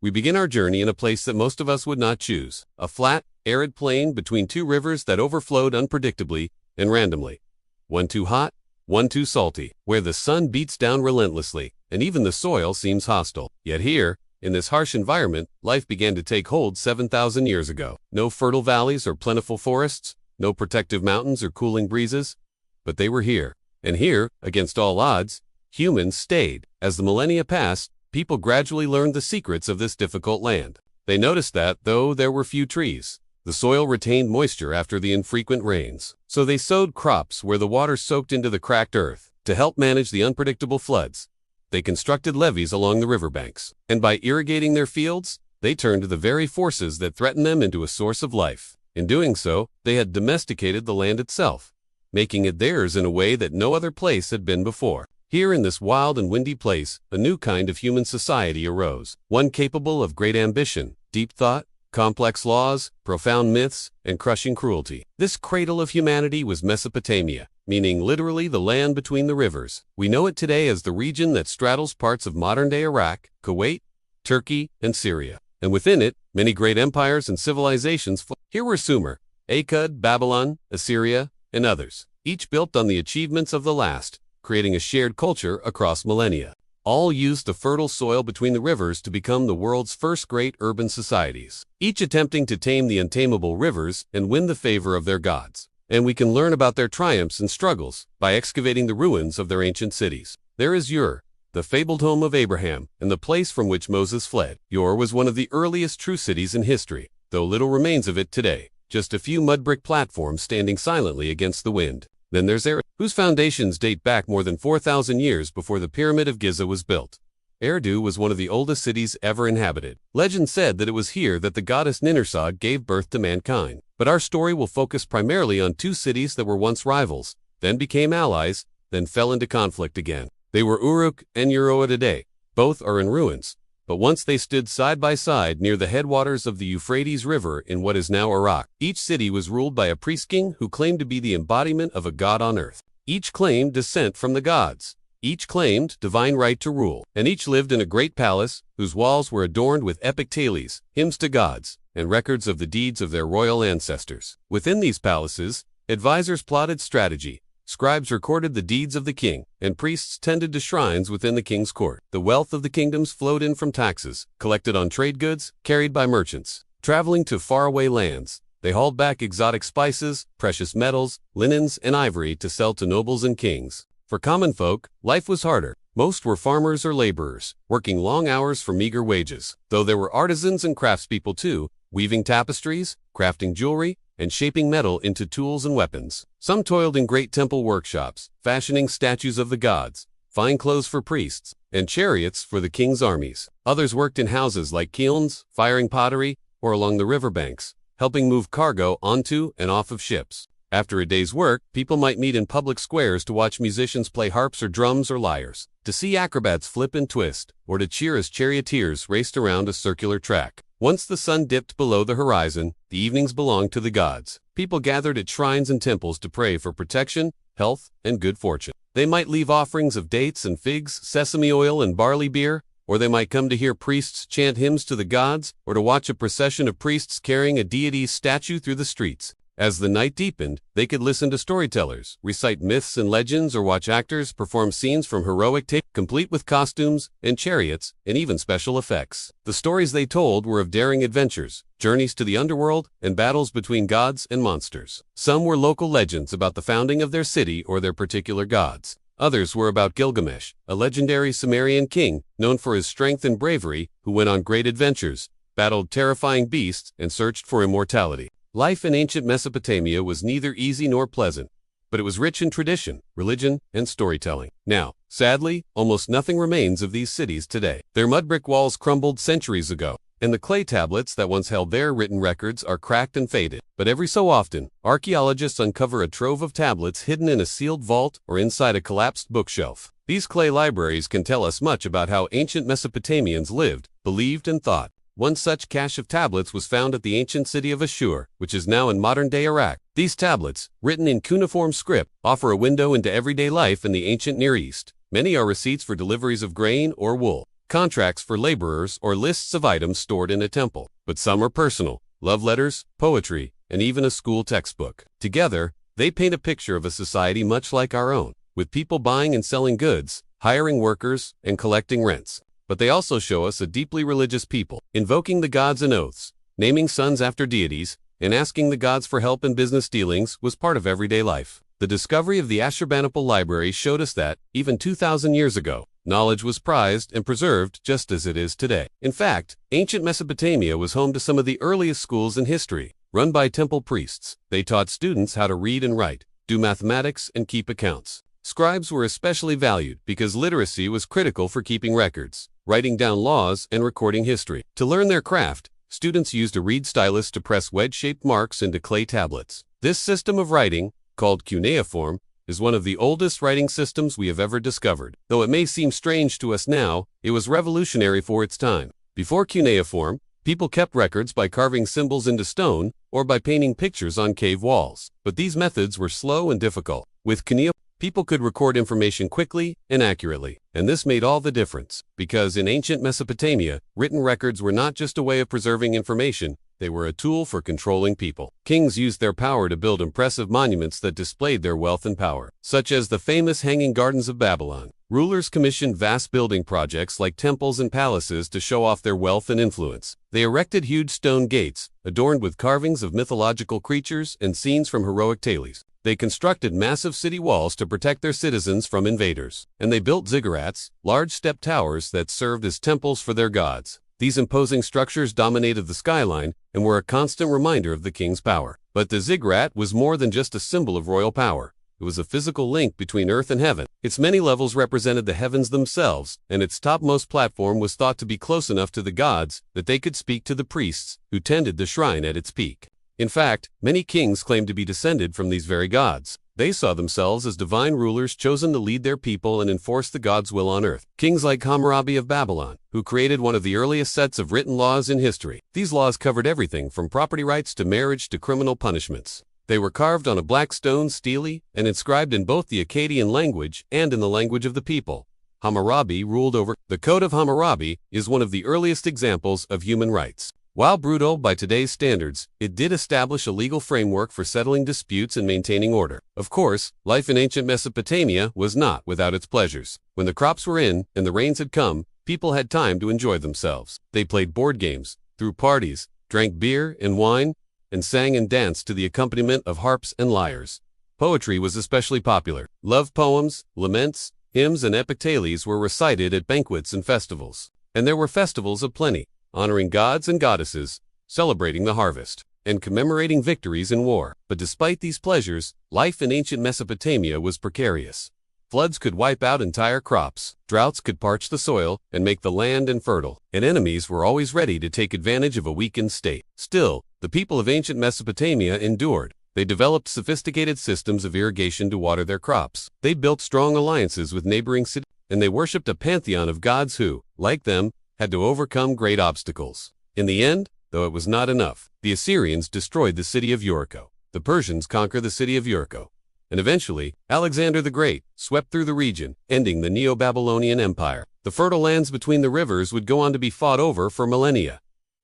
We begin our journey in a place that most of us would not choose, a flat, arid plain between two rivers that overflowed unpredictably and randomly. One too hot, one too salty, where the sun beats down relentlessly, and even the soil seems hostile. Yet here, in this harsh environment, life began to take hold 7,000 years ago. No fertile valleys or plentiful forests, no protective mountains or cooling breezes, but they were here. And here, against all odds, humans stayed. As the millennia passed, people gradually learned the secrets of this difficult land. They noticed that, though there were few trees, the soil retained moisture after the infrequent rains. So they sowed crops where the water soaked into the cracked earth. To help manage the unpredictable floods, they constructed levees along the riverbanks. And by irrigating their fields, they turned the very forces that threatened them into a source of life. In doing so, they had domesticated the land itself, making it theirs in a way that no other place had been before. Here in this wild and windy place, a new kind of human society arose, one capable of great ambition, deep thought, complex laws, profound myths, and crushing cruelty. This cradle of humanity was Mesopotamia, meaning literally the land between the rivers. We know it today as the region that straddles parts of modern-day Iraq, Kuwait, Turkey, and Syria. And within it, many great empires and civilizations. Here were Sumer, Akkad, Babylon, Assyria, and others, each built on the achievements of the last, creating a shared culture across millennia. All used the fertile soil between the rivers to become the world's first great urban societies, each attempting to tame the untamable rivers and win the favor of their gods. And we can learn about their triumphs and struggles by excavating the ruins of their ancient cities. There is Ur, the fabled home of Abraham, and the place from which Moses fled. Ur was one of the earliest true cities in history, though little remains of it today, just a few mud brick platforms standing silently against the wind. Then there's Eridu, whose foundations date back more than 4,000 years before the Pyramid of Giza was built. Eridu was one of the oldest cities ever inhabited. Legend said that it was here that the goddess Ninursag gave birth to mankind. But our story will focus primarily on two cities that were once rivals, then became allies, then fell into conflict again. They were Uruk and Uroa today. Both are in ruins, but once they stood side by side near the headwaters of the Euphrates River in what is now Iraq. Each city was ruled by a priest-king who claimed to be the embodiment of a god on earth. Each claimed descent from the gods. Each claimed divine right to rule, and each lived in a great palace whose walls were adorned with epic tales, hymns to gods, and records of the deeds of their royal ancestors. Within these palaces, advisors plotted strategy, scribes recorded the deeds of the king, and priests tended to shrines within the king's court. The wealth of the kingdoms flowed in from taxes, collected on trade goods, carried by merchants. Traveling to faraway lands, they hauled back exotic spices, precious metals, linens, and ivory to sell to nobles and kings. For common folk, life was harder. Most were farmers or laborers, working long hours for meager wages, though there were artisans and craftspeople too, weaving tapestries, crafting jewelry, and shaping metal into tools and weapons. Some toiled in great temple workshops, fashioning statues of the gods, fine clothes for priests, and chariots for the king's armies. Others worked in houses like kilns, firing pottery, or along the riverbanks, helping move cargo onto and off of ships. After a day's work, people might meet in public squares to watch musicians play harps or drums or lyres, to see acrobats flip and twist, or to cheer as charioteers raced around a circular track. Once the sun dipped below the horizon, the evenings belonged to the gods. People gathered at shrines and temples to pray for protection, health, and good fortune. They might leave offerings of dates and figs, sesame oil and barley beer, or they might come to hear priests chant hymns to the gods, or to watch a procession of priests carrying a deity's statue through the streets. As the night deepened, they could listen to storytellers, recite myths and legends, or watch actors perform scenes from heroic tales, complete with costumes and chariots and even special effects. The stories they told were of daring adventures, journeys to the underworld, and battles between gods and monsters. Some were local legends about the founding of their city or their particular gods. Others were about Gilgamesh, a legendary Sumerian king known for his strength and bravery, who went on great adventures, battled terrifying beasts, and searched for immortality. Life in ancient Mesopotamia was neither easy nor pleasant, but it was rich in tradition, religion, and storytelling. Now, sadly, almost nothing remains of these cities today. Their mud brick walls crumbled centuries ago, and the clay tablets that once held their written records are cracked and faded. But every so often, archaeologists uncover a trove of tablets hidden in a sealed vault or inside a collapsed bookshelf. These clay libraries can tell us much about how ancient Mesopotamians lived, believed, and thought. One such cache of tablets was found at the ancient city of Ashur, which is now in modern-day Iraq. These tablets, written in cuneiform script, offer a window into everyday life in the ancient Near East. Many are receipts for deliveries of grain or wool, contracts for laborers, or lists of items stored in a temple. But some are personal: love letters, poetry, and even a school textbook. Together, they paint a picture of a society much like our own, with people buying and selling goods, hiring workers, and collecting rents. But they also show us a deeply religious people, invoking the gods in oaths, naming sons after deities, and asking the gods for help in business dealings was part of everyday life. The discovery of the Ashurbanipal library showed us that, even 2,000 years ago, knowledge was prized and preserved just as it is today. In fact, ancient Mesopotamia was home to some of the earliest schools in history, run by temple priests. They taught students how to read and write, do mathematics, and keep accounts. Scribes were especially valued because literacy was critical for keeping records, writing down laws, and recording history. To learn their craft, students used a reed stylus to press wedge-shaped marks into clay tablets. This system of writing, called cuneiform, is one of the oldest writing systems we have ever discovered. Though it may seem strange to us now, it was revolutionary for its time. Before cuneiform, people kept records by carving symbols into stone or by painting pictures on cave walls. But these methods were slow and difficult. With cuneiform, people could record information quickly and accurately, and this made all the difference, because in ancient Mesopotamia, written records were not just a way of preserving information, they were a tool for controlling people. Kings used their power to build impressive monuments that displayed their wealth and power, such as the famous Hanging Gardens of Babylon. Rulers commissioned vast building projects like temples and palaces to show off their wealth and influence. They erected huge stone gates, adorned with carvings of mythological creatures and scenes from heroic tales. They constructed massive city walls to protect their citizens from invaders. And they built ziggurats, large step towers that served as temples for their gods. These imposing structures dominated the skyline and were a constant reminder of the king's power. But the ziggurat was more than just a symbol of royal power. It was a physical link between earth and heaven. Its many levels represented the heavens themselves, and its topmost platform was thought to be close enough to the gods that they could speak to the priests who tended the shrine at its peak. In fact, many kings claimed to be descended from these very gods. They saw themselves as divine rulers chosen to lead their people and enforce the God's will on earth. Kings like Hammurabi of Babylon, who created one of the earliest sets of written laws in history. These laws covered everything from property rights to marriage to criminal punishments. They were carved on a black stone stele and inscribed in both the Akkadian language and in the language of the people. Hammurabi ruled over. The Code of Hammurabi is one of the earliest examples of human rights. While brutal by today's standards, it did establish a legal framework for settling disputes and maintaining order. Of course, life in ancient Mesopotamia was not without its pleasures. When the crops were in and the rains had come, people had time to enjoy themselves. They played board games, threw parties, drank beer and wine, and sang and danced to the accompaniment of harps and lyres. Poetry was especially popular. Love poems, laments, hymns, and epic tales were recited at banquets and festivals. And there were festivals aplenty, honoring gods and goddesses, celebrating the harvest, and commemorating victories in war. But despite these pleasures, life in ancient Mesopotamia was precarious. Floods could wipe out entire crops, droughts could parch the soil and make the land infertile, and enemies were always ready to take advantage of a weakened state. Still, the people of ancient Mesopotamia endured. They developed sophisticated systems of irrigation to water their crops. They built strong alliances with neighboring cities, and they worshipped a pantheon of gods who, like them, had to overcome great obstacles. In the end, though it was not enough, the Assyrians destroyed the city of Urartu. The Persians conquered the city of Urartu. And eventually, Alexander the Great swept through the region, ending the Neo-Babylonian Empire. The fertile lands between the rivers would go on to be fought over for millennia.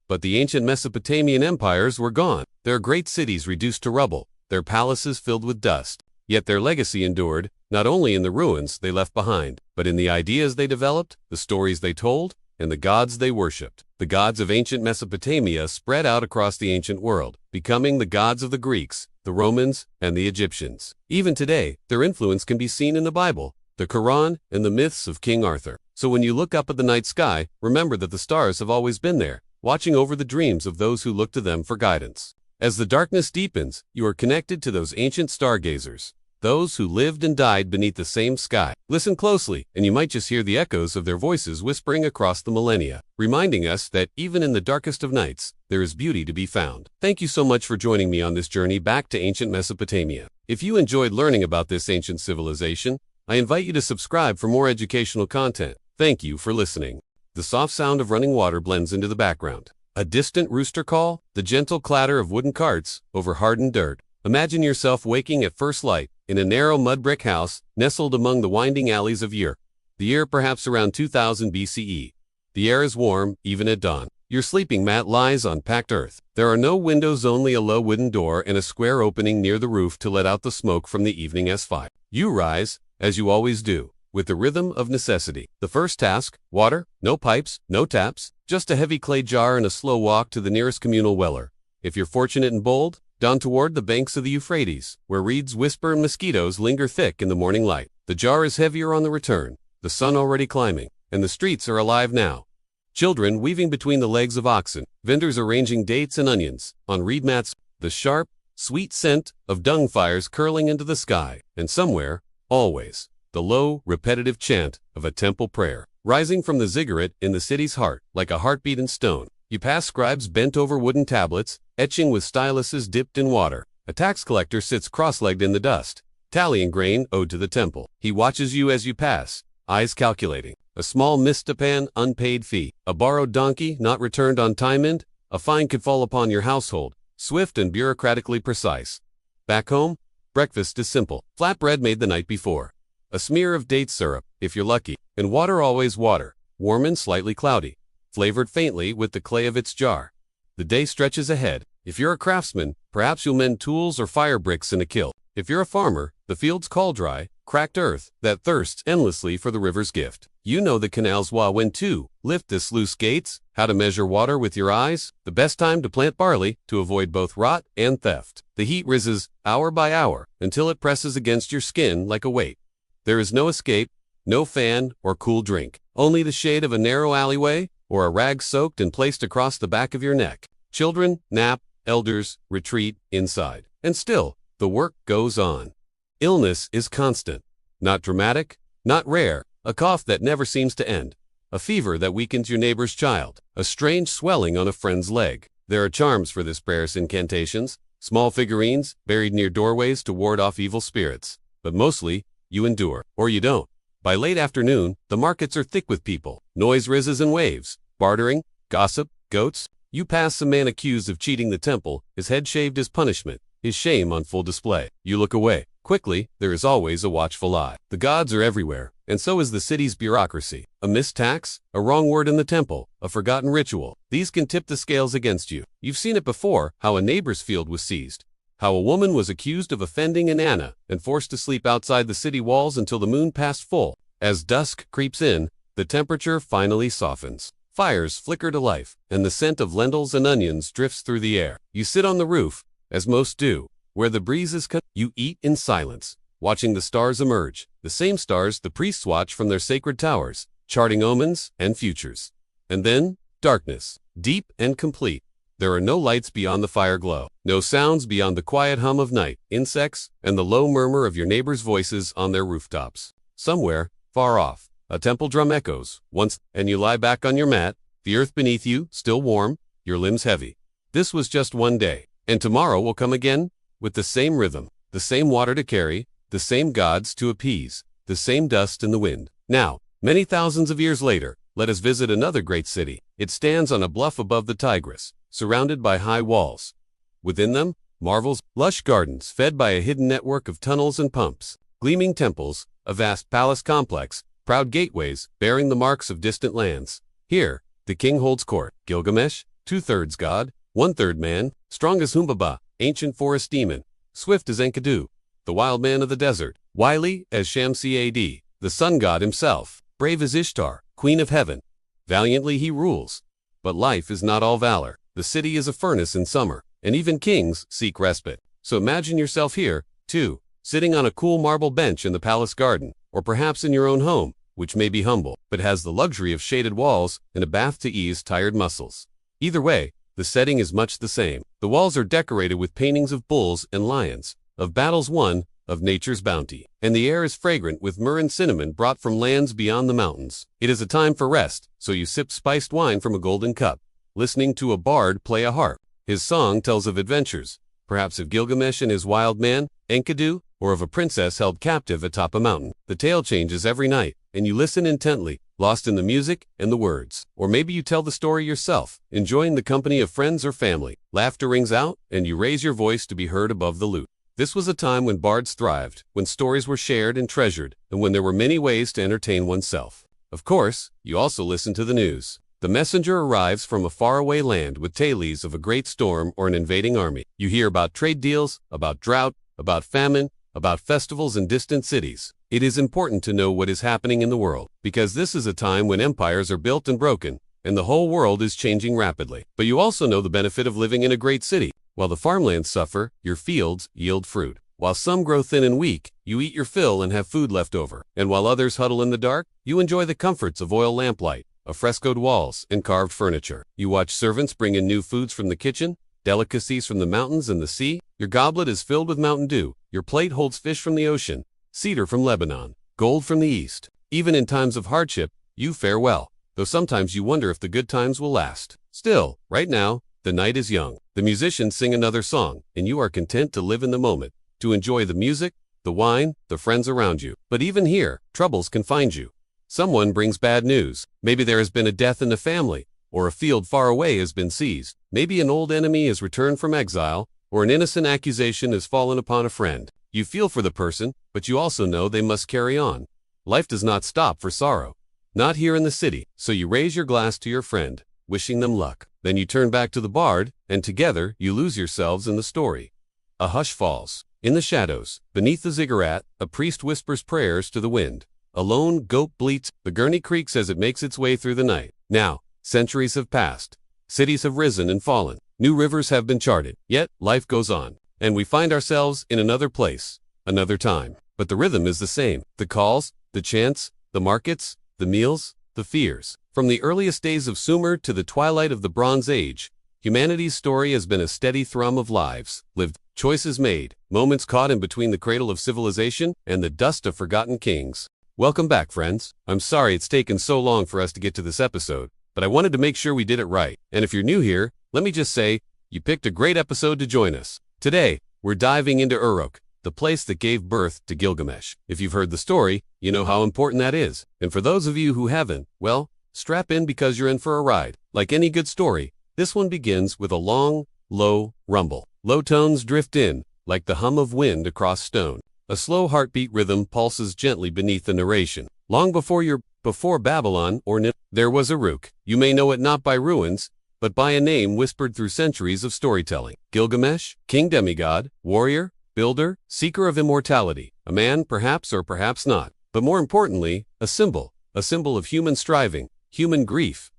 But the ancient Mesopotamian empires were gone, their great cities reduced to rubble, their palaces filled with dust. Yet their legacy endured, not only in the ruins they left behind, but in the ideas they developed, the stories they told, and the gods they worshipped. The gods of ancient Mesopotamia spread out across the ancient world, becoming the gods of the Greeks, the Romans, and the Egyptians. Even today, their influence can be seen in the Bible, the Quran, and the myths of King Arthur. So when you look up at the night sky, remember that the stars have always been there, watching over the dreams of those who look to them for guidance. As the darkness deepens, you are connected to those ancient stargazers, those who lived and died beneath the same sky. Listen closely, and you might just hear the echoes of their voices whispering across the millennia, reminding us that even in the darkest of nights, there is beauty to be found. Thank you so much for joining me on this journey back to ancient Mesopotamia. If you enjoyed learning about this ancient civilization, I invite you to subscribe for more educational content. Thank you for listening. The soft sound of running water blends into the background. A distant rooster call, the gentle clatter of wooden carts over hardened dirt. Imagine yourself waking at first light in a narrow mud brick house nestled among the winding alleys of Ur. The year perhaps around 2000 BCE. The air is warm, even at dawn. Your sleeping mat lies on packed earth. There are no windows, only a low wooden door and a square opening near the roof to let out the smoke from the evening S5. You rise, as you always do, with the rhythm of necessity. The first task, water, no pipes, no taps, just a heavy clay jar and a slow walk to the nearest communal weller. If you're fortunate and bold, down toward the banks of the Euphrates, where reeds whisper and mosquitoes linger thick in the morning light. The jar is heavier on the return, the sun already climbing, and the streets are alive now. Children weaving between the legs of oxen, vendors arranging dates and onions on reed mats, the sharp, sweet scent of dung fires curling into the sky, and somewhere, always, the low, repetitive chant of a temple prayer, rising from the ziggurat in the city's heart, like a heartbeat in stone. You pass scribes bent over wooden tablets, etching with styluses dipped in water. A tax collector sits cross-legged in the dust, tallying grain owed to the temple. He watches you as you pass, eyes calculating. A small mistapan unpaid fee, a borrowed donkey not returned on time, and a fine could fall upon your household, swift and bureaucratically precise. Back home, breakfast is simple. Flatbread made the night before. A smear of date syrup, if you're lucky, and water, always water, warm and slightly cloudy, flavored faintly with the clay of its jar. The day stretches ahead. If you're a craftsman, perhaps you'll mend tools or fire bricks in a kiln. If you're a farmer, the fields call dry, cracked earth that thirsts endlessly for the river's gift. You know the canals when to lift the sluice gates, how to measure water with your eyes, the best time to plant barley to avoid both rot and theft. The heat rises hour by hour until it presses against your skin like a weight. There is no escape, no fan or cool drink, only the shade of a narrow alleyway or a rag soaked and placed across the back of your neck. Children nap, elders retreat inside. And still, the work goes on. Illness is constant. Not dramatic, not rare, a cough that never seems to end. A fever that weakens your neighbor's child. A strange swelling on a friend's leg. There are charms for this prayer's incantations, small figurines buried near doorways to ward off evil spirits. But mostly, you endure, or you don't. By late afternoon, the markets are thick with people. Noise rises in waves. Bartering, gossip, goats. You pass some man accused of cheating the temple, his head shaved as punishment, his shame on full display. You look away. Quickly, there is always a watchful eye. The gods are everywhere, and so is the city's bureaucracy. A missed tax, a wrong word in the temple, a forgotten ritual. These can tip the scales against you. You've seen it before, how a neighbor's field was seized. How a woman was accused of offending an Anna and forced to sleep outside the city walls until the moon passed full. As dusk creeps in, the temperature finally softens. Fires flicker to life, and the scent of lentils and onions drifts through the air. You sit on the roof, as most do, where the breeze is cut. You eat in silence, watching the stars emerge, the same stars the priests watch from their sacred towers, charting omens and futures. And then, darkness, deep and complete. There are no lights beyond the fire glow, no sounds beyond the quiet hum of night, insects, and the low murmur of your neighbors' voices on their rooftops. Somewhere, far off, a temple drum echoes, once, and you lie back on your mat, the earth beneath you, still warm, your limbs heavy. This was just one day, and tomorrow will come again, with the same rhythm, the same water to carry, the same gods to appease, the same dust in the wind. Now, many thousands of years later, let us visit another great city. It stands on a bluff above the Tigris, surrounded by high walls. Within them, marvels, lush gardens fed by a hidden network of tunnels and pumps, gleaming temples, a vast palace complex, proud gateways bearing the marks of distant lands. Here, the king holds court. Gilgamesh, 2/3 god, 1/3 man, strong as Humbaba, ancient forest demon, swift as Enkidu, the wild man of the desert, wily as Shamsi-Ad, the sun god himself, brave as Ishtar, queen of heaven. Valiantly he rules. But life is not all valor. The city is a furnace in summer, and even kings seek respite. So imagine yourself here, too, sitting on a cool marble bench in the palace garden, or perhaps in your own home, which may be humble, but has the luxury of shaded walls and a bath to ease tired muscles. Either way, the setting is much the same. The walls are decorated with paintings of bulls and lions, of battles won, of nature's bounty, and the air is fragrant with myrrh and cinnamon brought from lands beyond the mountains. It is a time for rest, so you sip spiced wine from a golden cup, listening to a bard play a harp. His song tells of adventures, perhaps of Gilgamesh and his wild man, Enkidu, or of a princess held captive atop a mountain. The tale changes every night, and you listen intently, lost in the music and the words. Or maybe you tell the story yourself, enjoying the company of friends or family. Laughter rings out, and you raise your voice to be heard above the lute. This was a time when bards thrived, when stories were shared and treasured, and when there were many ways to entertain oneself. Of course, you also listen to the news. The messenger arrives from a faraway land with tales of a great storm or an invading army. You hear about trade deals, about drought, about famine, about festivals in distant cities. It is important to know what is happening in the world, because this is a time when empires are built and broken, and the whole world is changing rapidly. But you also know the benefit of living in a great city. While the farmlands suffer, your fields yield fruit. While some grow thin and weak, you eat your fill and have food left over. And while others huddle in the dark, you enjoy the comforts of oil lamplight, of frescoed walls, and carved furniture. You watch servants bring in new foods from the kitchen, delicacies from the mountains and the sea. Your goblet is filled with Mountain Dew. Your plate holds fish from the ocean, cedar from Lebanon, gold from the east. Even in times of hardship, you fare well, though sometimes you wonder if the good times will last. Still, right now, the night is young. The musicians sing another song, and you are content to live in the moment, to enjoy the music, the wine, the friends around you. But even here, troubles can find you. Someone brings bad news. Maybe there has been a death in the family, or a field far away has been seized. Maybe an old enemy has returned from exile, or an innocent accusation has fallen upon a friend. You feel for the person, but you also know they must carry on. Life does not stop for sorrow. Not here in the city, so you raise your glass to your friend, wishing them luck. Then you turn back to the bard, and together you lose yourselves in the story. A hush falls. In the shadows, beneath the ziggurat, a priest whispers prayers to the wind. A lone goat bleats, the gurney creaks as it makes its way through the night. Now, centuries have passed. Cities have risen and fallen. New rivers have been charted. Yet, life goes on. And we find ourselves in another place, another time. But the rhythm is the same. The calls, the chants, the markets, the meals, the fears. From the earliest days of Sumer to the twilight of the Bronze Age, humanity's story has been a steady thrum of lives lived, choices made, moments caught in between the cradle of civilization and the dust of forgotten kings. Welcome back, friends. I'm sorry it's taken so long for us to get to this episode, but I wanted to make sure we did it right. And if you're new here, let me just say, you picked a great episode to join us. Today, we're diving into Uruk, the place that gave birth to Gilgamesh. If you've heard the story, you know how important that is. And for those of you who haven't, well, strap in because you're in for a ride. Like any good story, this one begins with a long, low rumble. Low tones drift in, like the hum of wind across stone. A slow heartbeat rhythm pulses gently beneath the narration. Long before Babylon or there was Uruk. You may know it not by ruins, but by a name whispered through centuries of storytelling. Gilgamesh, king demigod, warrior, builder, seeker of immortality. A man, perhaps or perhaps not. But more importantly, a symbol of human striving, human grief,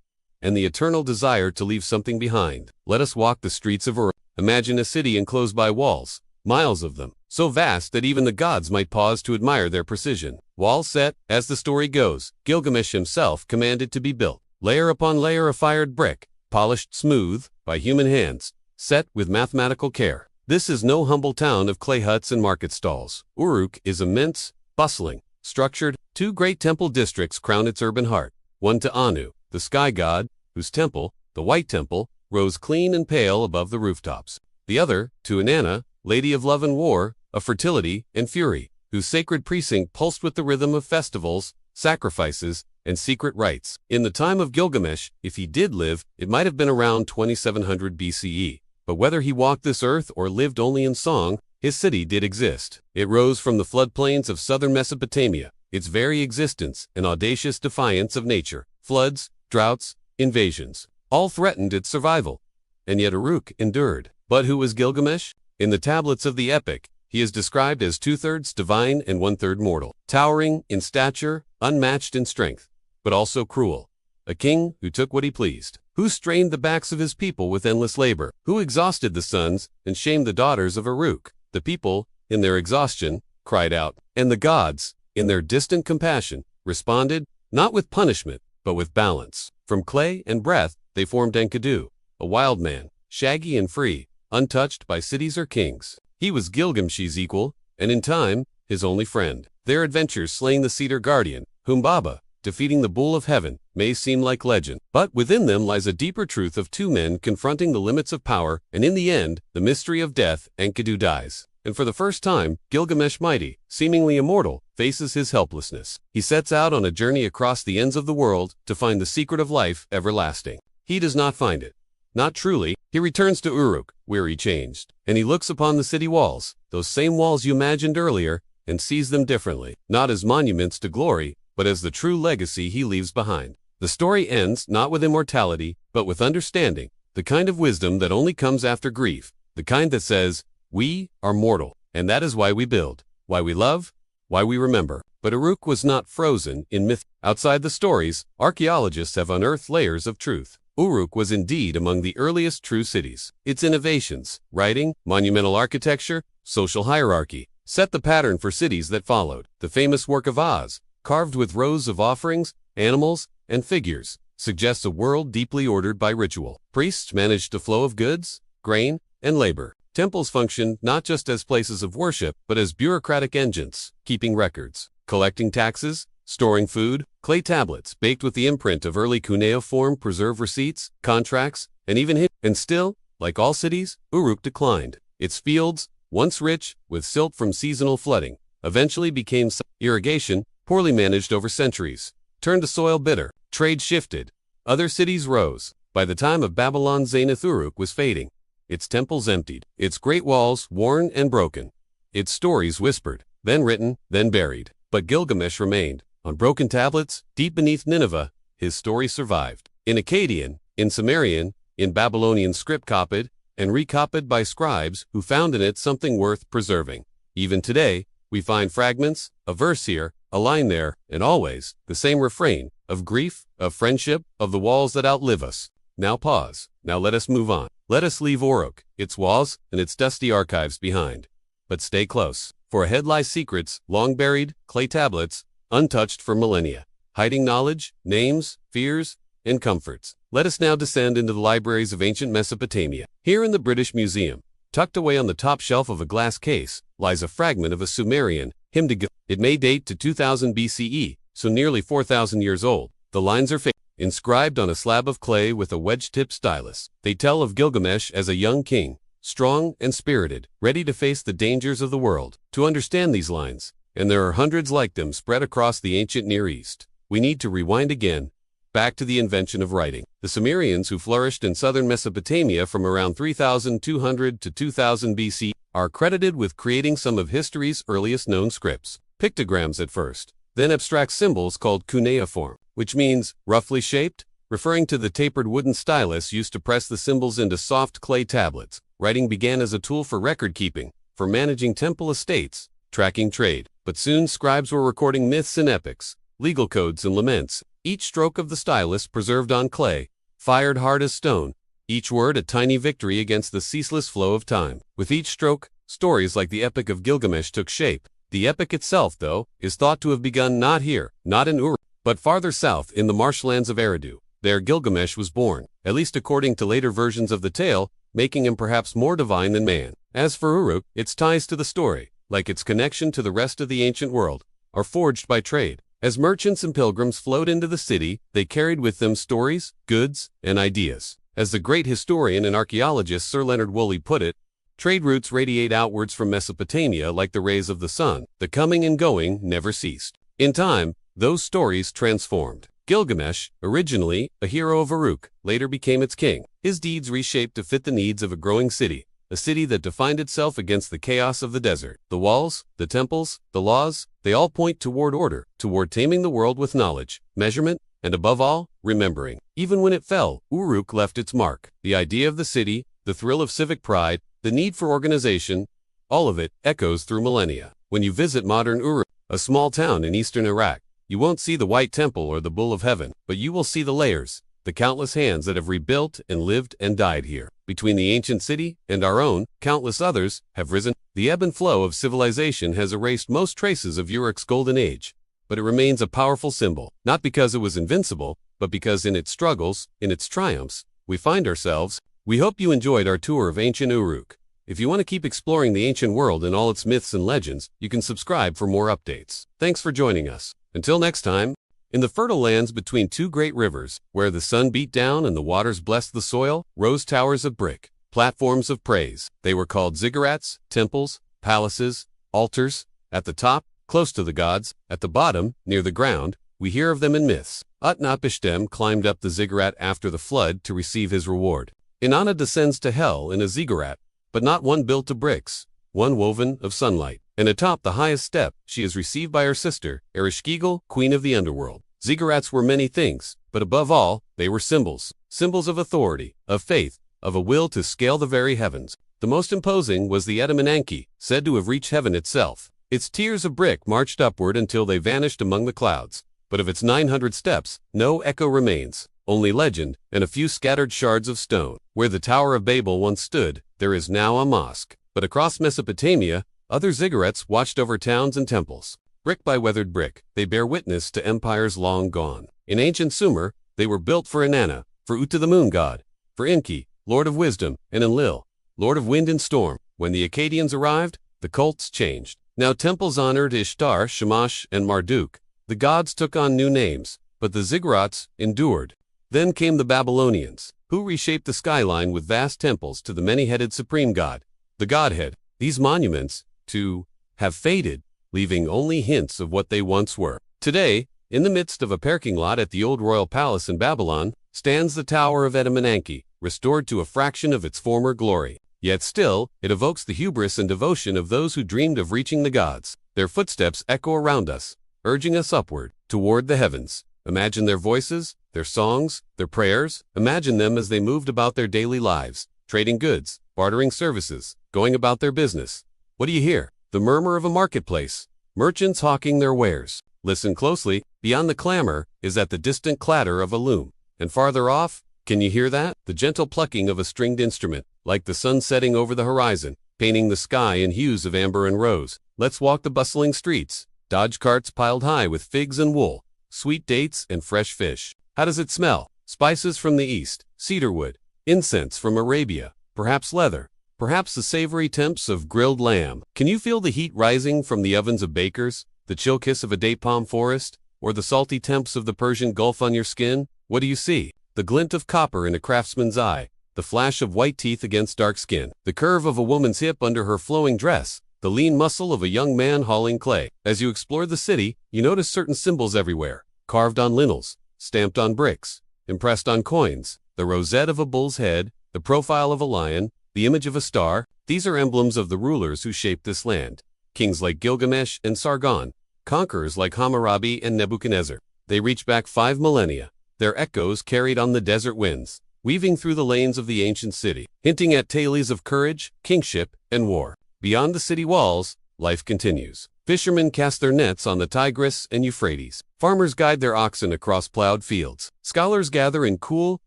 and the eternal desire to leave something behind. Let us walk the streets of Uruk. Imagine a city enclosed by walls, miles of them, so vast that even the gods might pause to admire their precision. Walls set, as the story goes, Gilgamesh himself commanded to be built. Layer upon layer of fired brick, polished smooth by human hands, set with mathematical care. This is no humble town of clay huts and market stalls. Uruk is immense, bustling, structured. Two great temple districts crown its urban heart. One to Anu, the sky god, whose temple, the White Temple, rose clean and pale above the rooftops. The other, to Inanna, lady of love and war, of fertility and fury, whose sacred precinct pulsed with the rhythm of festivals, sacrifices, and secret rites. In the time of Gilgamesh, if he did live, it might have been around 2700 BCE. But whether he walked this earth or lived only in song, his city did exist. It rose from the floodplains of southern Mesopotamia, its very existence an audacious defiance of nature. Floods, droughts, invasions, all threatened its survival. And yet Uruk endured. But who was Gilgamesh? In the tablets of the epic, he is described as 2/3 divine and 1/3 mortal, towering in stature, unmatched in strength, but also cruel. A king who took what he pleased, who strained the backs of his people with endless labor, who exhausted the sons and shamed the daughters of Uruk. The people, in their exhaustion, cried out, and the gods, in their distant compassion, responded, not with punishment, but with balance. From clay and breath, they formed Enkidu, a wild man, shaggy and free, untouched by cities or kings. He was Gilgamesh's equal, and in time, his only friend. Their adventures slaying the cedar guardian, Humbaba, defeating the bull of heaven, may seem like legend. But within them lies a deeper truth of two men confronting the limits of power, and in the end, the mystery of death. Enkidu dies. And for the first time, Gilgamesh, mighty, seemingly immortal, faces his helplessness. He sets out on a journey across the ends of the world to find the secret of life everlasting. He does not find it. Not truly. He returns to Uruk, weary changed, and he looks upon the city walls, those same walls you imagined earlier, and sees them differently, not as monuments to glory, but as the true legacy he leaves behind. The story ends not with immortality, but with understanding, the kind of wisdom that only comes after grief, the kind that says, "We are mortal, and that is why we build, why we love, why we remember." But Uruk was not frozen in myth. Outside the stories, archaeologists have unearthed layers of truth. Uruk was indeed among the earliest true cities. Its innovations, writing, monumental architecture, social hierarchy, set the pattern for cities that followed. The famous work of Oz, carved with rows of offerings, animals, and figures, suggests a world deeply ordered by ritual. Priests managed the flow of goods, grain, and labor. Temples functioned not just as places of worship, but as bureaucratic engines, keeping records, collecting taxes, storing food. Clay tablets baked with the imprint of early cuneiform preserve receipts, contracts, and even And still, like all cities, Uruk declined. Its fields, once rich with silt from seasonal flooding, eventually became irrigation, poorly managed over centuries, turned the soil bitter. Trade shifted. Other cities rose. By the time of Babylon's zenith, Uruk was fading. Its temples emptied, its great walls worn and broken, its stories whispered, then written, then buried. But Gilgamesh remained. On broken tablets, deep beneath Nineveh, his story survived. In Akkadian, in Sumerian, in Babylonian script copied and recopied by scribes who found in it something worth preserving. Even today, we find fragments, a verse here, a line there, and always the same refrain, of grief, of friendship, of the walls that outlive us. Now pause. Now let us move on. Let us leave Uruk, its walls, and its dusty archives behind. But stay close, for ahead lies secrets, long buried, clay tablets, untouched for millennia, hiding knowledge, names, fears, and comforts. Let us now descend into the libraries of ancient Mesopotamia. Here in the British Museum, tucked away on the top shelf of a glass case, lies a fragment of a Sumerian hymn to Gilgamesh. It may date to 2000 BCE, so nearly 4,000 years old. The lines are inscribed on a slab of clay with a wedge-tipped stylus. They tell of Gilgamesh as a young king, strong and spirited, ready to face the dangers of the world. To understand these lines, and there are hundreds like them spread across the ancient Near East, we need to rewind again, back to the invention of writing. The Sumerians, who flourished in southern Mesopotamia from around 3200 to 2000 BC, are credited with creating some of history's earliest known scripts. Pictograms at first, then abstract symbols called cuneiform, which means roughly shaped, referring to the tapered wooden stylus used to press the symbols into soft clay tablets. Writing began as a tool for record keeping, for managing temple estates, tracking trade. But soon scribes were recording myths and epics, legal codes and laments. Each stroke of the stylus preserved on clay, fired hard as stone, each word a tiny victory against the ceaseless flow of time. With each stroke, stories like the Epic of Gilgamesh took shape. The epic itself, though, is thought to have begun not here, not in Uruk, but farther south in the marshlands of Eridu. There Gilgamesh was born, at least according to later versions of the tale, making him perhaps more divine than man. As for Uruk, its ties to the story, like its connection to the rest of the ancient world, are forged by trade. As merchants and pilgrims flowed into the city, they carried with them stories, goods, and ideas. As the great historian and archaeologist Sir Leonard Woolley put it, trade routes radiate outwards from Mesopotamia like the rays of the sun. The coming and going never ceased. In time, those stories transformed. Gilgamesh, originally a hero of Uruk, later became its king. His deeds reshaped to fit the needs of a growing city, a city that defined itself against the chaos of the desert. The walls, the temples, the laws, they all point toward order, toward taming the world with knowledge, measurement, and above all, remembering. Even when it fell, Uruk left its mark. The idea of the city, the thrill of civic pride, the need for organization, all of it echoes through millennia. When you visit modern Uruk, a small town in eastern Iraq, you won't see the White Temple or the Bull of Heaven, but you will see the layers, the countless hands that have rebuilt and lived and died here. Between the ancient city and our own, countless others have risen. The ebb and flow of civilization has erased most traces of Uruk's golden age, but it remains a powerful symbol, not because it was invincible, but because in its struggles, in its triumphs, we find ourselves. We hope you enjoyed our tour of ancient Uruk. If you want to keep exploring the ancient world and all its myths and legends, you can subscribe for more updates. Thanks for joining us. Until next time, in the fertile lands between two great rivers, where the sun beat down and the waters blessed the soil, rose towers of brick, platforms of praise. They were called ziggurats, temples, palaces, altars. At the top, close to the gods; at the bottom, near the ground, we hear of them in myths. Utnapishtim climbed up the ziggurat after the flood to receive his reward. Inanna descends to hell in a ziggurat, but not one built of bricks, one woven of sunlight. and atop the highest step, she is received by her sister, Ereshkigal, queen of the underworld. Ziggurats were many things, but above all, they were symbols. Symbols of authority, of faith, of a will to scale the very heavens. The most imposing was the Edamananki, said to have reached heaven itself. Its tiers of brick marched upward until they vanished among the clouds. But of its 900 steps, no echo remains, only legend and a few scattered shards of stone. Where the Tower of Babel once stood, there is now a mosque. But across Mesopotamia, other ziggurats watched over towns and temples. Brick by weathered brick, they bear witness to empires long gone. In ancient Sumer, they were built for Inanna, for Utu the moon god, for Enki, lord of wisdom, and Enlil, lord of wind and storm. When the Akkadians arrived, the cults changed. Now temples honored Ishtar, Shamash, and Marduk. The gods took on new names, but the ziggurats endured. Then came the Babylonians, who reshaped the skyline with vast temples to the many-headed supreme god, the Godhead. These monuments, too, have faded, leaving only hints of what they once were. Today, in the midst of a parking lot at the old royal palace in Babylon, stands the Tower of Edamananki, restored to a fraction of its former glory. Yet still, it evokes the hubris and devotion of those who dreamed of reaching the gods. Their footsteps echo around us, urging us upward, toward the heavens. Imagine their voices, their songs, their prayers. Imagine them as they moved about their daily lives, trading goods, bartering services, going about their business. What do you hear? The murmur of a marketplace, merchants hawking their wares. Listen closely, beyond the clamor is that the distant clatter of a loom. And farther off, can you hear that? The gentle plucking of a stringed instrument, like the sun setting over the horizon, painting the sky in hues of amber and rose. Let's walk the bustling streets, dodge carts piled high with figs and wool, sweet dates and fresh fish. How does it smell? Spices from the east, cedarwood, incense from Arabia, perhaps leather, perhaps the savory temps of grilled lamb. Can you feel the heat rising from the ovens of bakers, the chill kiss of a date palm forest, or the salty temps of the Persian Gulf on your skin? What do you see? The glint of copper in a craftsman's eye, the flash of white teeth against dark skin, the curve of a woman's hip under her flowing dress, the lean muscle of a young man hauling clay. As you explore the city, you notice certain symbols everywhere, carved on lintels, stamped on bricks, impressed on coins, the rosette of a bull's head, the profile of a lion, the image of a star. These are emblems of the rulers who shaped this land. Kings like Gilgamesh and Sargon, conquerors like Hammurabi and Nebuchadnezzar. They reach back 5 millennia, their echoes carried on the desert winds, weaving through the lanes of the ancient city, hinting at tales of courage, kingship, and war. Beyond the city walls, life continues. Fishermen cast their nets on the Tigris and Euphrates. Farmers guide their oxen across plowed fields. Scholars gather in cool,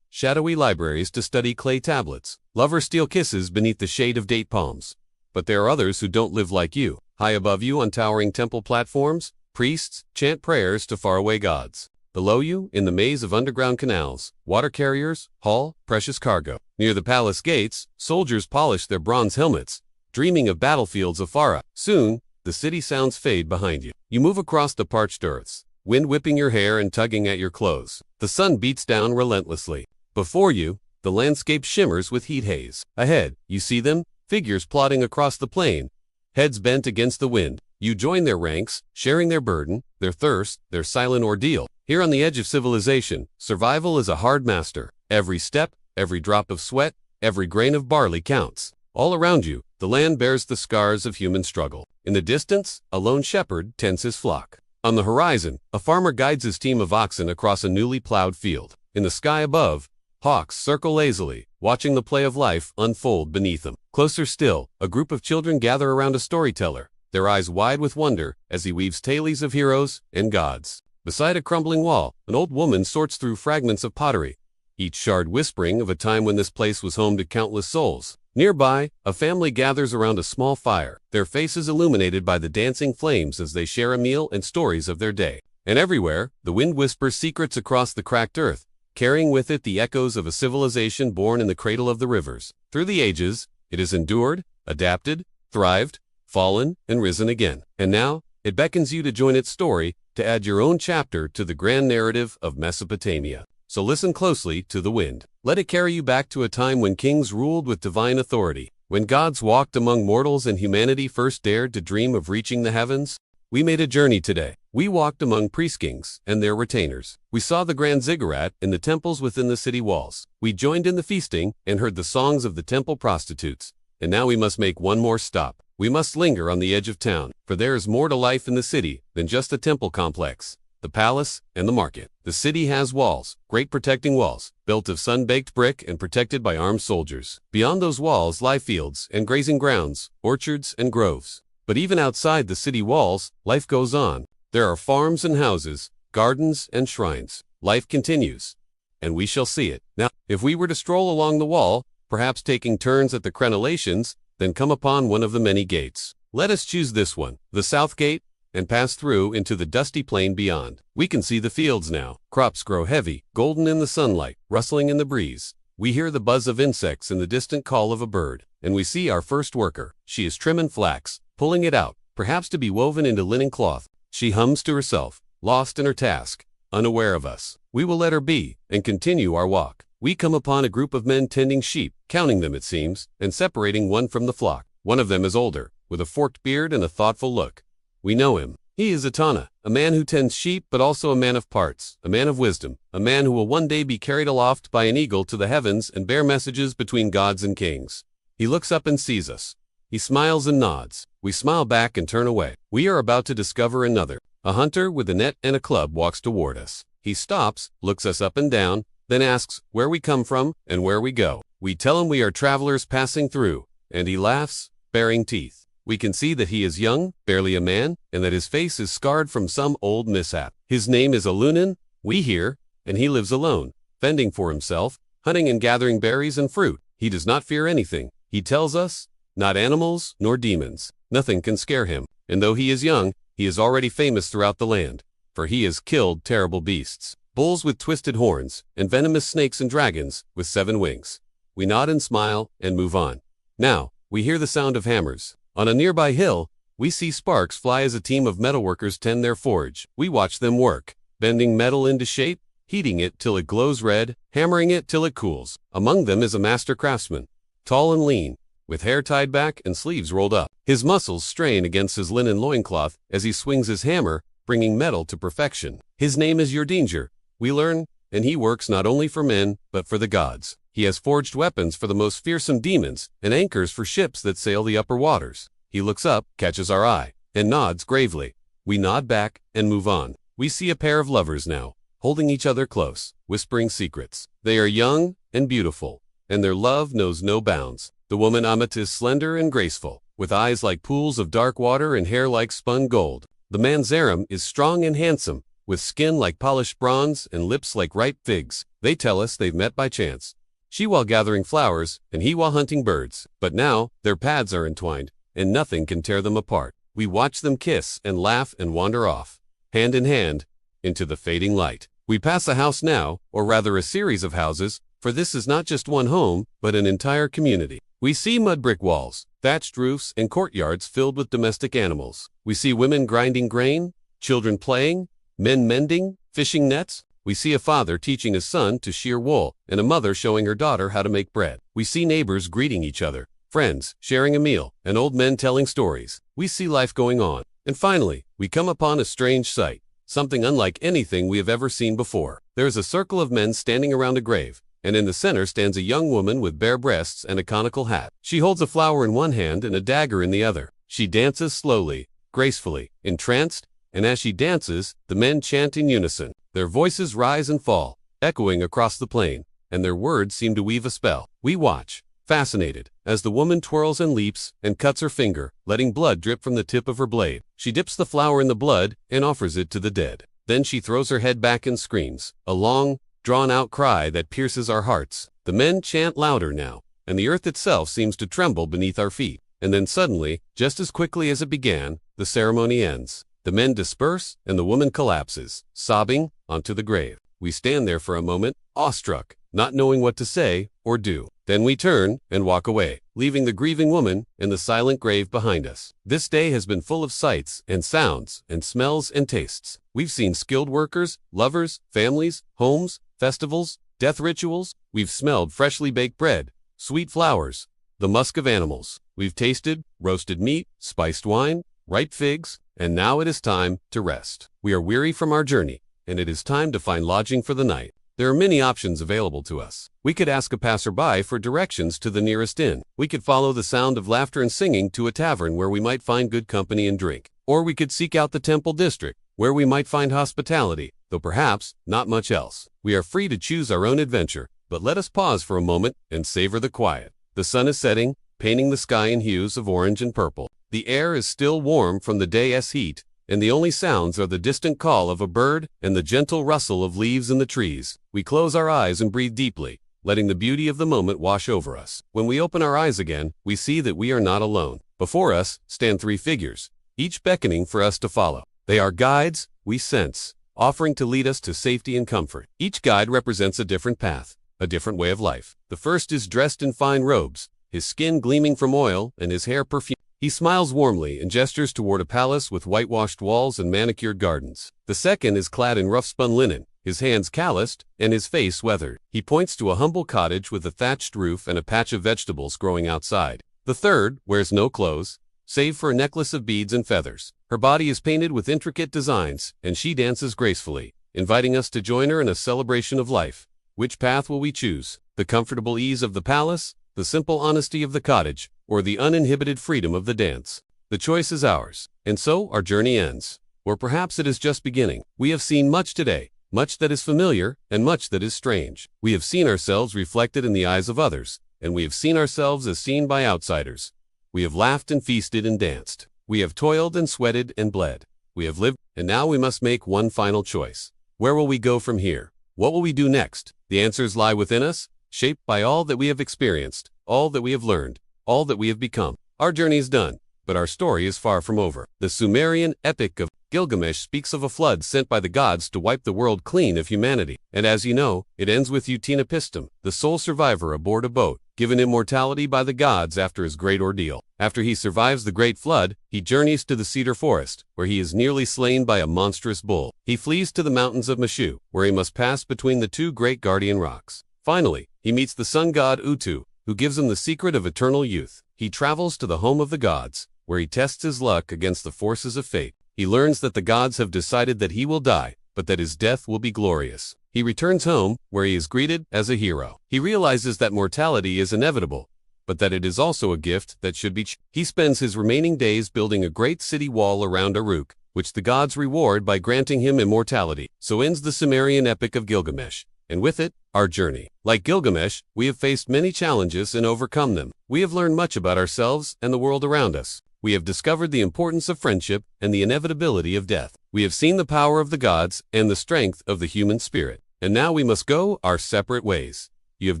shadowy libraries to study clay tablets. Lovers steal kisses beneath the shade of date palms. But there are others who don't live like you. High above you on towering temple platforms, priests chant prayers to faraway gods. Below you, in the maze of underground canals, water carriers haul precious cargo. Near the palace gates, soldiers polish their bronze helmets, dreaming of battlefields afar. Soon, the city sounds fade behind you. You move across the parched earths, wind whipping your hair and tugging at your clothes. The sun beats down relentlessly. Before you, the landscape shimmers with heat haze. Ahead, you see them, figures plodding across the plain, heads bent against the wind. You join their ranks, sharing their burden, their thirst, their silent ordeal. Here on the edge of civilization, survival is a hard master. Every step, every drop of sweat, every grain of barley counts. All around you, the land bears the scars of human struggle. In the distance, a lone shepherd tends his flock. On the horizon, a farmer guides his team of oxen across a newly plowed field. In the sky above, hawks circle lazily, watching the play of life unfold beneath them. Closer still, a group of children gather around a storyteller, their eyes wide with wonder as he weaves tales of heroes and gods. Beside a crumbling wall, an old woman sorts through fragments of pottery, each shard whispering of a time when this place was home to countless souls. Nearby, a family gathers around a small fire, their faces illuminated by the dancing flames as they share a meal and stories of their day. And everywhere, the wind whispers secrets across the cracked earth, carrying with it the echoes of a civilization born in the cradle of the rivers. Through the ages, it has endured, adapted, thrived, fallen, and risen again. And now, it beckons you to join its story, to add your own chapter to the grand narrative of Mesopotamia. So listen closely to the wind. Let it carry you back to a time when kings ruled with divine authority, when gods walked among mortals and humanity first dared to dream of reaching the heavens. We made a journey today. We walked among priest-kings and their retainers. We saw the grand ziggurat in the temples within the city walls. We joined in the feasting and heard the songs of the temple prostitutes. And now we must make one more stop. we must linger on the edge of town, for there is more to life in the city than just the temple complex, the palace, and the market. The city has walls, great protecting walls, built of sun-baked brick and protected by armed soldiers. Beyond those walls lie fields and grazing grounds, orchards and groves. But even outside the city walls, life goes on. There are farms and houses, gardens and shrines. Life continues, and we shall see it. Now, if we were to stroll along the wall, perhaps taking turns at the crenellations, then come upon one of the many gates. Let us choose this one, the south gate, and pass through into the dusty plain beyond. We can see the fields now. Crops grow heavy, golden in the sunlight, rustling in the breeze. We hear the buzz of insects and the distant call of a bird, and we see our first worker. She is trimming flax, pulling it out, perhaps to be woven into linen cloth. She hums to herself, lost in her task, unaware of us. We will let her be, and continue our walk. We come upon a group of men tending sheep, counting them it seems, and separating one from the flock. One of them is older, with a forked beard and a thoughtful look. We know him. He is Etana, a man who tends sheep but also a man of parts, a man of wisdom, a man who will one day be carried aloft by an eagle to the heavens and bear messages between gods and kings. He looks up and sees us. He smiles and nods. We smile back and turn away. We are about to discover another. A hunter with a net and a club walks toward us. He stops, looks us up and down, then asks where we come from and where we go. We tell him we are travelers passing through, and he laughs, baring teeth. We can see that he is young, barely a man, and that his face is scarred from some old mishap. His name is Alunan, we hear, and he lives alone, fending for himself, hunting and gathering berries and fruit. He does not fear anything. He tells us, not animals nor demons. Nothing can scare him. And though he is young, he is already famous throughout the land, for he has killed terrible beasts, bulls with twisted horns, and venomous snakes and dragons with 7 wings. We nod and smile and move on. Now, we hear the sound of hammers. On a nearby hill, we see sparks fly as a team of metalworkers tend their forge. We watch them work, bending metal into shape, heating it till it glows red, hammering it till it cools. Among them is a master craftsman, tall and lean, with hair tied back and sleeves rolled up. His muscles strain against his linen loincloth as he swings his hammer, bringing metal to perfection. His name is Urdinger, we learn, and he works not only for men, but for the gods. He has forged weapons for the most fearsome demons, and anchors for ships that sail the upper waters. He looks up, catches our eye, and nods gravely. We nod back and move on. We see a pair of lovers now, holding each other close, whispering secrets. They are young and beautiful, and their love knows no bounds. The woman Amat is slender and graceful, with eyes like pools of dark water and hair like spun gold. The man Zaram is strong and handsome, with skin like polished bronze and lips like ripe figs. They tell us they've met by chance. She while gathering flowers, and he while hunting birds. But now, their paths are entwined, and nothing can tear them apart. We watch them kiss and laugh and wander off, hand in hand, into the fading light. We pass a house now, or rather a series of houses, for this is not just one home, but an entire community. We see mud brick walls, thatched roofs, and courtyards filled with domestic animals. We see women grinding grain, children playing, men mending, fishing nets. We see a father teaching his son to shear wool, and a mother showing her daughter how to make bread. We see neighbors greeting each other, friends sharing a meal, and old men telling stories. We see life going on. And finally, we come upon a strange sight, something unlike anything we have ever seen before. There is a circle of men standing around a grave, and in the center stands a young woman with bare breasts and a conical hat. She holds a flower in one hand and a dagger in the other. She dances slowly, gracefully, entranced, and as she dances, the men chant in unison. Their voices rise and fall, echoing across the plain, and their words seem to weave a spell. We watch, fascinated, as the woman twirls and leaps and cuts her finger, letting blood drip from the tip of her blade. She dips the flower in the blood and offers it to the dead. Then she throws her head back and screams, a long, drawn-out cry that pierces our hearts. The men chant louder now, and the earth itself seems to tremble beneath our feet. And then suddenly, just as quickly as it began, the ceremony ends. The men disperse, and the woman collapses, sobbing, onto the grave. We stand there for a moment, awestruck, not knowing what to say or do. Then we turn and walk away, leaving the grieving woman and the silent grave behind us. This day has been full of sights and sounds and smells and tastes. We've seen skilled workers, lovers, families, homes, festivals, death rituals. We've smelled freshly baked bread, sweet flowers, the musk of animals. We've tasted roasted meat, spiced wine, ripe figs, and now it is time to rest. We are weary from our journey, and it is time to find lodging for the night. There are many options available to us. We could ask a passerby for directions to the nearest inn. We could follow the sound of laughter and singing to a tavern where we might find good company and drink. Or we could seek out the temple district, where we might find hospitality, though perhaps not much else. We are free to choose our own adventure, but let us pause for a moment and savor the quiet. The sun is setting, painting the sky in hues of orange and purple. The air is still warm from the day's heat, and the only sounds are the distant call of a bird and the gentle rustle of leaves in the trees. We close our eyes and breathe deeply, letting the beauty of the moment wash over us. When we open our eyes again, we see that we are not alone. Before us stand three figures, each beckoning for us to follow. They are guides, we sense, offering to lead us to safety and comfort. Each guide represents a different path, a different way of life. The first is dressed in fine robes, his skin gleaming from oil and his hair perfumed. He smiles warmly and gestures toward a palace with whitewashed walls and manicured gardens. The second is clad in rough-spun linen, his hands calloused and his face weathered. He points to a humble cottage with a thatched roof and a patch of vegetables growing outside. The third wears no clothes, save for a necklace of beads and feathers. Her body is painted with intricate designs, and she dances gracefully, inviting us to join her in a celebration of life. Which path will we choose? The comfortable ease of the palace, the simple honesty of the cottage, or the uninhibited freedom of the dance? The choice is ours. And so our journey ends. Or perhaps it is just beginning. We have seen much today, much that is familiar and much that is strange. We have seen ourselves reflected in the eyes of others, and we have seen ourselves as seen by outsiders. We have laughed and feasted and danced. We have toiled and sweated and bled. We have lived, and now we must make one final choice. Where will we go from here? What will we do next? The answers lie within us, shaped by all that we have experienced, all that we have learned, all that we have become. Our journey is done, but our story is far from over. The Sumerian epic of Gilgamesh speaks of a flood sent by the gods to wipe the world clean of humanity. And as you know, it ends with Utnapishtim, the sole survivor aboard a boat, given immortality by the gods after his great ordeal. After he survives the great flood, he journeys to the cedar forest, where he is nearly slain by a monstrous bull. He flees to the mountains of Meshu, where he must pass between the two great guardian rocks. Finally, he meets the sun god Utu, who gives him the secret of eternal youth. He travels to the home of the gods, where he tests his luck against the forces of fate. He learns that the gods have decided that he will die, but that his death will be glorious. He returns home, where he is greeted as a hero. He realizes that mortality is inevitable, but that it is also a gift that should be He spends his remaining days building a great city wall around Uruk, which the gods reward by granting him immortality. So ends the Sumerian epic of Gilgamesh, and with it, our journey. Like Gilgamesh, we have faced many challenges and overcome them. We have learned much about ourselves and the world around us. We have discovered the importance of friendship and the inevitability of death. We have seen the power of the gods and the strength of the human spirit. And now we must go our separate ways. You have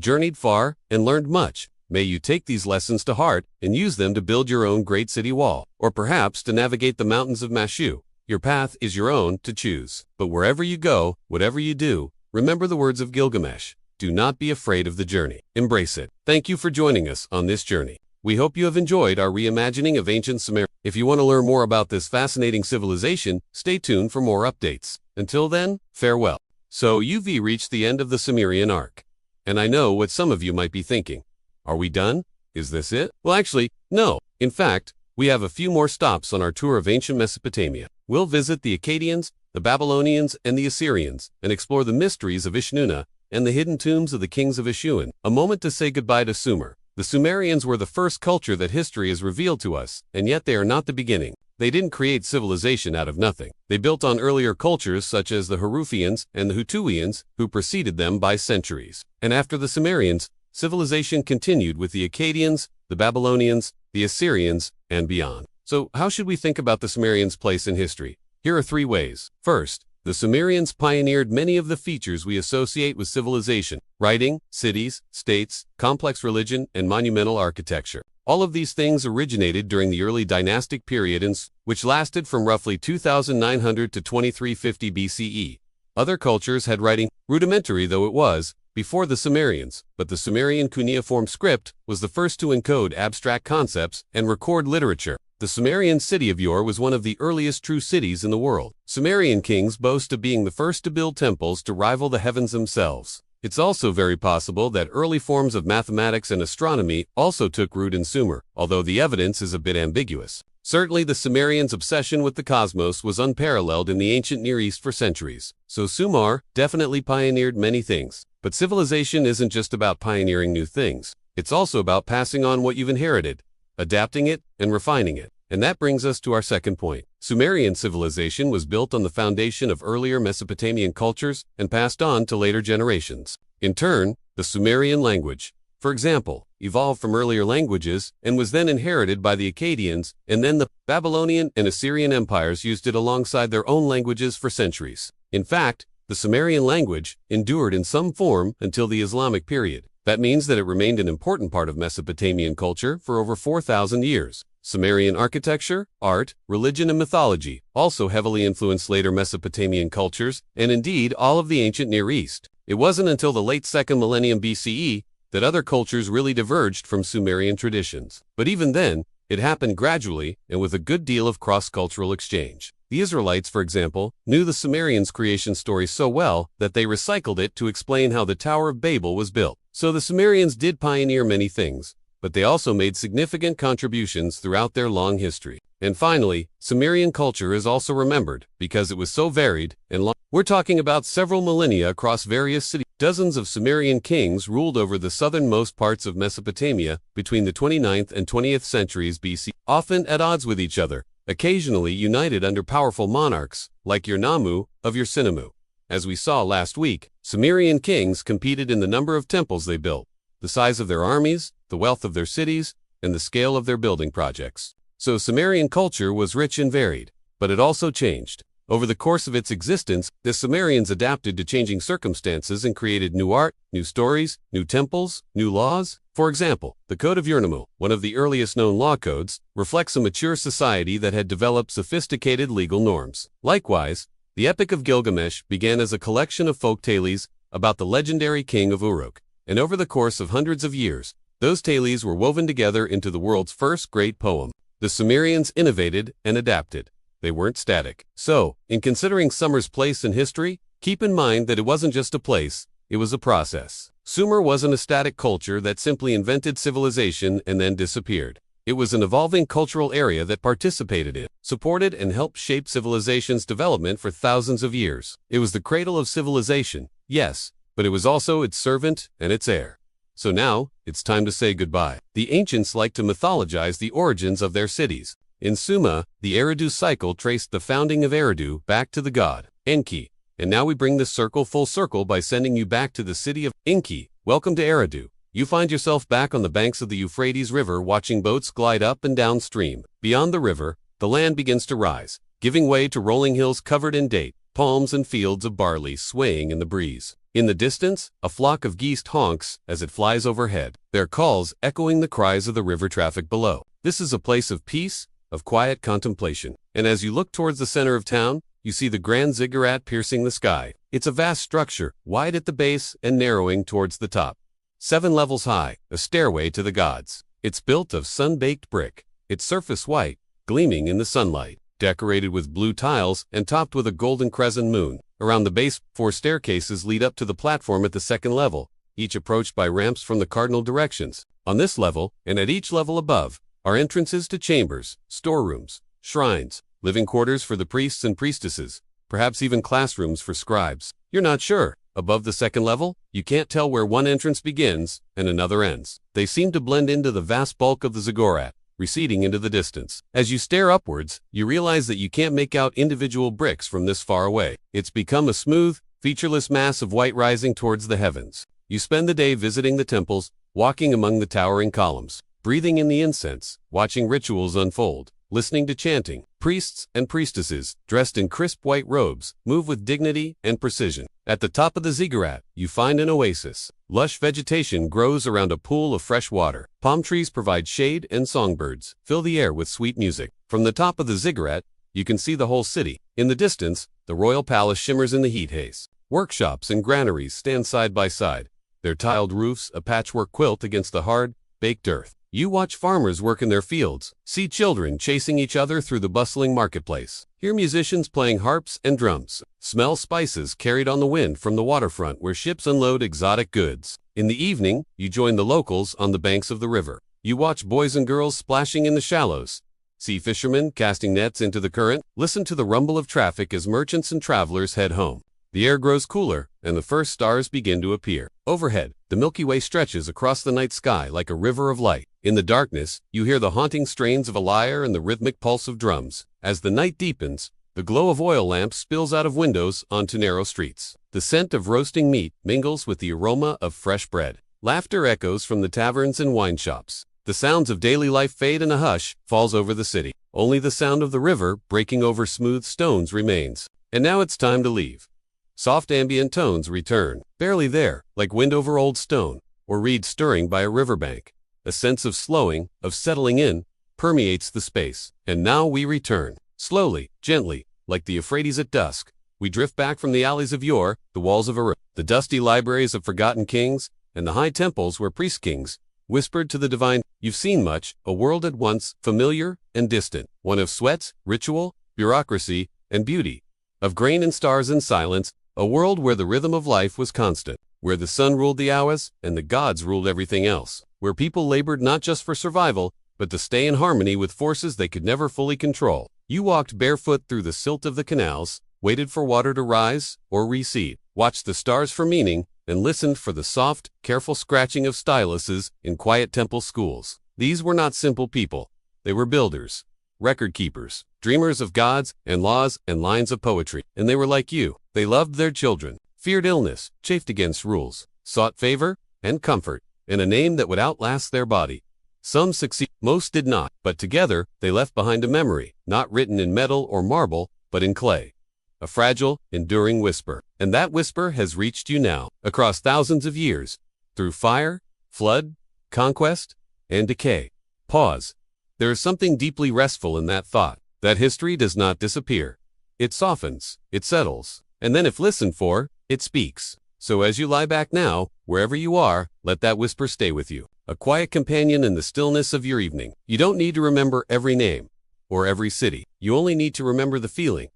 journeyed far and learned much. May you take these lessons to heart and use them to build your own great city wall, or perhaps to navigate the mountains of Meshu. Your path is your own to choose. But wherever you go, whatever you do, remember the words of Gilgamesh. Do not be afraid of the journey. Embrace it. Thank you for joining us on this journey. We hope you have enjoyed our reimagining of ancient Sumeria. If you want to learn more about this fascinating civilization, stay tuned for more updates. Until then, farewell. So you've reached the end of the Sumerian arc. And I know what some of you might be thinking. Are we done? Is this it? Well, actually, no. In fact, we have a few more stops on our tour of ancient Mesopotamia. We'll visit the Akkadians, the Babylonians, and the Assyrians, and explore the mysteries of Ishnuna and the hidden tombs of the kings of Ashuan. A moment to say goodbye to Sumer. The Sumerians were the first culture that history has revealed to us, and yet they are not the beginning. They didn't create civilization out of nothing. They built on earlier cultures such as the Harufians and the Hutuians, who preceded them by centuries. And after the Sumerians, civilization continued with the Akkadians, the Babylonians, the Assyrians, and beyond. So how should we think about the Sumerians' place in history? Here are three ways. First, the Sumerians pioneered many of the features we associate with civilization: writing, cities, states, complex religion, and monumental architecture. All of these things originated during the early dynastic period, which lasted from roughly 2900 to 2350 BCE. Other cultures had writing, rudimentary though it was, before the Sumerians, but the Sumerian cuneiform script was the first to encode abstract concepts and record literature. The Sumerian city of Ur was one of the earliest true cities in the world. Sumerian kings boast of being the first to build temples to rival the heavens themselves. It's also very possible that early forms of mathematics and astronomy also took root in Sumer, although the evidence is a bit ambiguous. Certainly the Sumerians' obsession with the cosmos was unparalleled in the ancient Near East for centuries. So Sumer definitely pioneered many things. But civilization isn't just about pioneering new things. It's also about passing on what you've inherited, adapting it, and refining it. And that brings us to our second point. Sumerian civilization was built on the foundation of earlier Mesopotamian cultures and passed on to later generations. In turn, the Sumerian language, for example, evolved from earlier languages and was then inherited by the Akkadians, and then the Babylonian and Assyrian empires used it alongside their own languages for centuries. In fact, the Sumerian language endured in some form until the Islamic period. That means that it remained an important part of Mesopotamian culture for over 4,000 years. Sumerian architecture, art, religion, and mythology also heavily influenced later Mesopotamian cultures, and indeed all of the ancient Near East. It wasn't until the late 2nd millennium BCE that other cultures really diverged from Sumerian traditions. But even then, it happened gradually and with a good deal of cross-cultural exchange. The Israelites, for example, knew the Sumerians' creation story so well that they recycled it to explain how the Tower of Babel was built. So the Sumerians did pioneer many things, but they also made significant contributions throughout their long history. And finally, Sumerian culture is also remembered because it was so varied and long. We're talking about several millennia across various cities. Dozens of Sumerian kings ruled over the southernmost parts of Mesopotamia between the 29th and 20th centuries BC, often at odds with each other, occasionally united under powerful monarchs, like Ur-Nammu of Ur-Sinammu. As we saw last week, Sumerian kings competed in the number of temples they built, the size of their armies, the wealth of their cities, and the scale of their building projects. So Sumerian culture was rich and varied, but it also changed. Over the course of its existence, the Sumerians adapted to changing circumstances and created new art, new stories, new temples, new laws. For example, the Code of Ur-Nammu, one of the earliest known law codes, reflects a mature society that had developed sophisticated legal norms. Likewise, the Epic of Gilgamesh began as a collection of folk tales about the legendary king of Uruk, and over the course of hundreds of years, those tales were woven together into the world's first great poem. The Sumerians innovated and adapted. They weren't static. So, in considering Sumer's place in history, keep in mind that it wasn't just a place, it was a process. Sumer wasn't a static culture that simply invented civilization and then disappeared. It was an evolving cultural area that participated in, supported, and helped shape civilization's development for thousands of years. It was the cradle of civilization, yes, but it was also its servant and its heir. So now, it's time to say goodbye. The ancients liked to mythologize the origins of their cities. In Sumer, the Eridu cycle traced the founding of Eridu back to the god, Enki. And now we bring this circle full circle by sending you back to the city of Enki. Welcome to Eridu. You find yourself back on the banks of the Euphrates River watching boats glide up and down stream. Beyond the river, the land begins to rise, giving way to rolling hills covered in date, palms and fields of barley swaying in the breeze. In the distance, a flock of geese honks as it flies overhead, their calls echoing the cries of the river traffic below. This is a place of peace, of quiet contemplation. And as you look towards the center of town, you see the grand ziggurat piercing the sky. It's a vast structure, wide at the base and narrowing towards the top. 7 levels high, a stairway to the gods. It's built of sun-baked brick, its surface white, gleaming in the sunlight, decorated with blue tiles and topped with a golden crescent moon. Around the base, 4 staircases lead up to the platform at the 2nd level, each approached by ramps from the cardinal directions. On this level, and at each level above, are entrances to chambers, storerooms, shrines, living quarters for the priests and priestesses, perhaps even classrooms for scribes. You're not sure. Above the 2nd level, you can't tell where one entrance begins and another ends. They seem to blend into the vast bulk of the ziggurat, receding into the distance. As you stare upwards, you realize that you can't make out individual bricks from this far away. It's become a smooth, featureless mass of white rising towards the heavens. You spend the day visiting the temples, walking among the towering columns, breathing in the incense, watching rituals unfold, listening to chanting. Priests and priestesses, dressed in crisp white robes, move with dignity and precision. At the top of the ziggurat, you find an oasis. Lush vegetation grows around a pool of fresh water. Palm trees provide shade and songbirds fill the air with sweet music. From the top of the ziggurat, you can see the whole city. In the distance, the royal palace shimmers in the heat haze. Workshops and granaries stand side by side, their tiled roofs a patchwork quilt against the hard, baked earth. You watch farmers work in their fields, see children chasing each other through the bustling marketplace, hear musicians playing harps and drums, smell spices carried on the wind from the waterfront where ships unload exotic goods. In the evening, you join the locals on the banks of the river. You watch boys and girls splashing in the shallows, See fishermen casting nets into the current. Listen to the rumble of traffic as merchants and travelers head home. The air grows cooler, and the first stars begin to appear. Overhead, the Milky Way stretches across the night sky like a river of light. In the darkness, you hear the haunting strains of a lyre and the rhythmic pulse of drums. As the night deepens, the glow of oil lamps spills out of windows onto narrow streets. The scent of roasting meat mingles with the aroma of fresh bread. Laughter echoes from the taverns and wine shops. The sounds of daily life fade and a hush falls over the city. Only the sound of the river breaking over smooth stones remains. And now it's time to leave. Soft ambient tones return, barely there, like wind over old stone, or reeds stirring by a riverbank. A sense of slowing, of settling in, permeates the space. And now we return. Slowly, gently, like the Euphrates at dusk, we drift back from the alleys of yore, the walls of Reup, the dusty libraries of forgotten kings, and the high temples where priest-kings whispered to the divine. You've seen much, a world at once familiar and distant, one of sweats, ritual, bureaucracy, and beauty, of grain and stars and silence, a world where the rhythm of life was constant, where the sun ruled the hours and the gods ruled everything else, where people labored not just for survival, but to stay in harmony with forces they could never fully control. You walked barefoot through the silt of the canals, waited for water to rise or recede, watched the stars for meaning, and listened for the soft, careful scratching of styluses in quiet temple schools. These were not simple people. They were builders, record keepers, dreamers of gods and laws and lines of poetry. And they were like you. They loved their children, feared illness, chafed against rules, sought favor and comfort in a name that would outlast their body. Some succeeded, most did not, but together they left behind a memory, not written in metal or marble, but in clay. A fragile, enduring whisper. And that whisper has reached you now, across thousands of years, through fire, flood, conquest, and decay. Pause. There is something deeply restful in that thought, that history does not disappear. It softens, it settles, and then if listened for, it speaks. So as you lie back now, wherever you are, let that whisper stay with you, a quiet companion in the stillness of your evening. You don't need to remember every name or every city. You only need to remember the feeling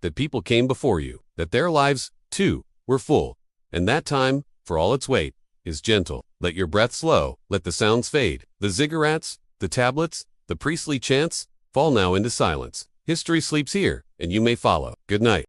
that people came before you, that their lives, too, were full, and that time, for all its weight, is gentle. Let your breath slow, let the sounds fade. The ziggurats, the tablets, the priestly chants, fall now into silence. History sleeps here, and you may follow. Good night.